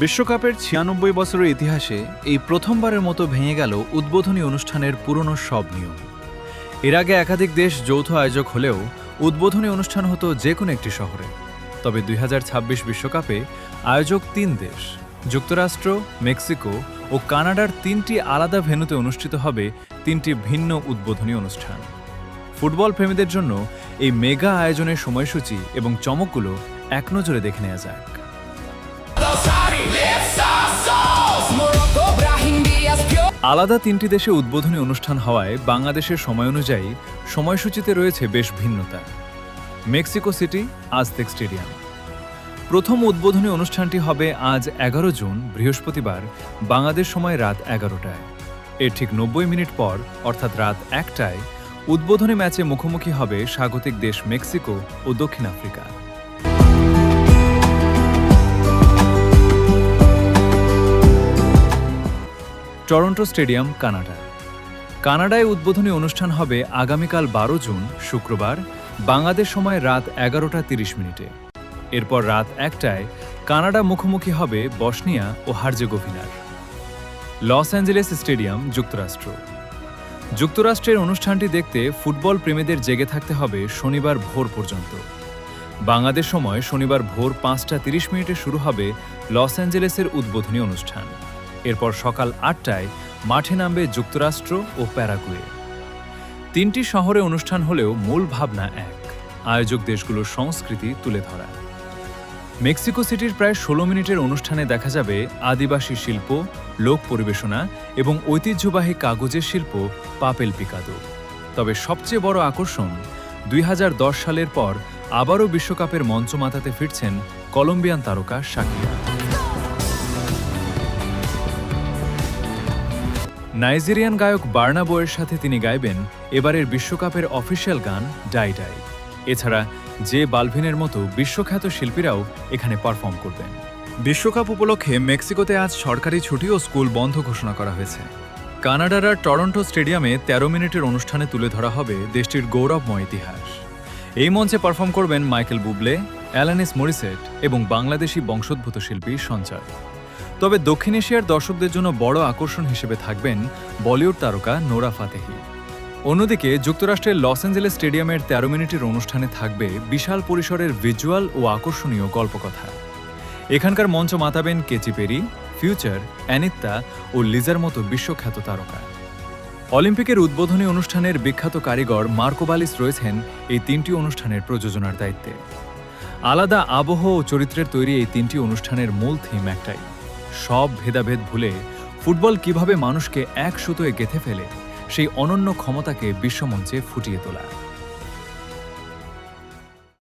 বিশ্বকাপের ৯৬ বছরের ইতিহাসে এই প্রথমবারের মতো ভেঙে গেল উদ্বোধনী অনুষ্ঠানের পুরনো সব নিয়ম। এর আগে একাধিক দেশ যৌথ আয়োজক হলেও উদ্বোধনী অনুষ্ঠান হতো যে কোনো একটি শহরে। তবে ২০২৬ বিশ্বকাপে আয়োজক ৩ দেশ, যুক্তরাষ্ট্র, মেক্সিকো ও কানাডার ৩টি আলাদা ভেন্যুতে অনুষ্ঠিত হবে ৩টি ভিন্ন উদ্বোধনী অনুষ্ঠান। ফুটবল প্রেমীদের জন্য এই মেগা আয়োজনের সময়সূচি এবং চমকগুলো এক নজরে দেখে নেওয়া যাক। আলাদা ৩টি দেশে উদ্বোধনী অনুষ্ঠান হওয়ায় বাংলাদেশের সময় অনুযায়ী সময়সূচিতে রয়েছে বেশ ভিন্নতা। Mexico City, Aztec Stadium. প্রথম উদ্বোধনী অনুষ্ঠানটি হবে আজ ১১ জুন বৃহস্পতিবার বাংলাদেশ সময় রাত ১১টায়। এর ঠিক ৯০ মিনিট পর অর্থাৎ রাত ১টায় উদ্বোধনী ম্যাচে মুখোমুখি হবে স্বাগতিক দেশ মেক্সিকো ও দক্ষিণ আফ্রিকা। Toronto stadium, Canada. কানাডায় উদ্বোধনী অনুষ্ঠান হবে আগামীকাল ১২ জুন শুক্রবার বাংলাদেশ সময় রাত ১১টা ৩০ মিনিটে। এরপর রাত ১টায় কানাডা মুখোমুখি হবে বসনিয়া ও হার্জেগোভিনার। লস অ্যাঞ্জেলেস স্টেডিয়াম, যুক্তরাষ্ট্র। যুক্তরাষ্ট্রের অনুষ্ঠানটি দেখতে ফুটবল প্রেমীদের জেগে থাকতে হবে শনিবার ভোর পর্যন্ত। বাংলাদেশ সময় শনিবার ভোর ৫টা ৩০ মিনিটে শুরু হবে লস অ্যাঞ্জেলেসের উদ্বোধনী অনুষ্ঠান। এরপর সকাল ৮টায় মাঠে নামবে যুক্তরাষ্ট্র ও প্যারাগুয়ে। ৩টি শহরে অনুষ্ঠান হলেও মূল ভাবনা এক, আয়োজক দেশগুলোর সংস্কৃতি তুলে ধরা। মেক্সিকো সিটির প্রায় ১৬ মিনিটের অনুষ্ঠানে দেখা যাবে আদিবাসী শিল্প, লোক পরিবেশনা এবং ঐতিহ্যবাহী কাগজের শিল্প পাপেল পিকাদো। তবে সবচেয়ে বড় আকর্ষণ ২০১০ সালের পর আবারও বিশ্বকাপের মঞ্চ মাতাতে ফিরছেন কলম্বিয়ান তারকা শাকিরা। নাইজেরিয়ান গায়ক বার্না বয়ের সাথে তিনি গাইবেন এবারের বিশ্বকাপের অফিসিয়াল গান ডাই ডাই। এছাড়া জে বালভিনের মতো বিশ্বখ্যাত শিল্পীরাও এখানে পারফর্ম করবেন। বিশ্বকাপ উপলক্ষে মেক্সিকোতে আজ সরকারি ছুটি ও স্কুল বন্ধ ঘোষণা করা হয়েছে। কানাডার টরন্টো স্টেডিয়ামে ১৩ মিনিটের অনুষ্ঠানে তুলে ধরা হবে দেশটির গৌরবময় ইতিহাস। এই মঞ্চে পারফর্ম করবেন মাইকেল বুবলে, অ্যালানিস মরিসেট এবং বাংলাদেশি বংশোদ্ভূত শিল্পী সঞ্চার। তবে দক্ষিণ এশিয়ার দর্শকদের জন্য বড় আকর্ষণ হিসেবে থাকবেন বলিউড তারকা নোরা ফাতেহি। অন্যদিকে যুক্তরাষ্ট্রের লস অ্যাঞ্জেলেস স্টেডিয়ামের ১৩ মিনিটের অনুষ্ঠানে থাকবে বিশাল পরিসরের ভিজুয়াল ও আকর্ষণীয় গল্পকথা। এখানকার মঞ্চ মাতাবেন কেটি পেরি, ফিউচার, অ্যানিত্তা ও লিজার মতো বিশ্বখ্যাত তারকা। অলিম্পিকের উদ্বোধনী অনুষ্ঠানের বিখ্যাত কারিগর মার্কো বালিস রয়েছেন এই ৩টি অনুষ্ঠানের প্রযোজনার দায়িত্বে। আলাদা আবহ ও চরিত্রের তৈরি এই ৩টি অনুষ্ঠানের মূল থিম একটাই, সব ভেদাভেদ ভুলে ফুটবল কিভাবে মানুষকে এক সুতোয় গেঁথে ফেলে সেই অনন্য ক্ষমতাকে বিশ্বমঞ্চে ফুটিয়ে তোলা।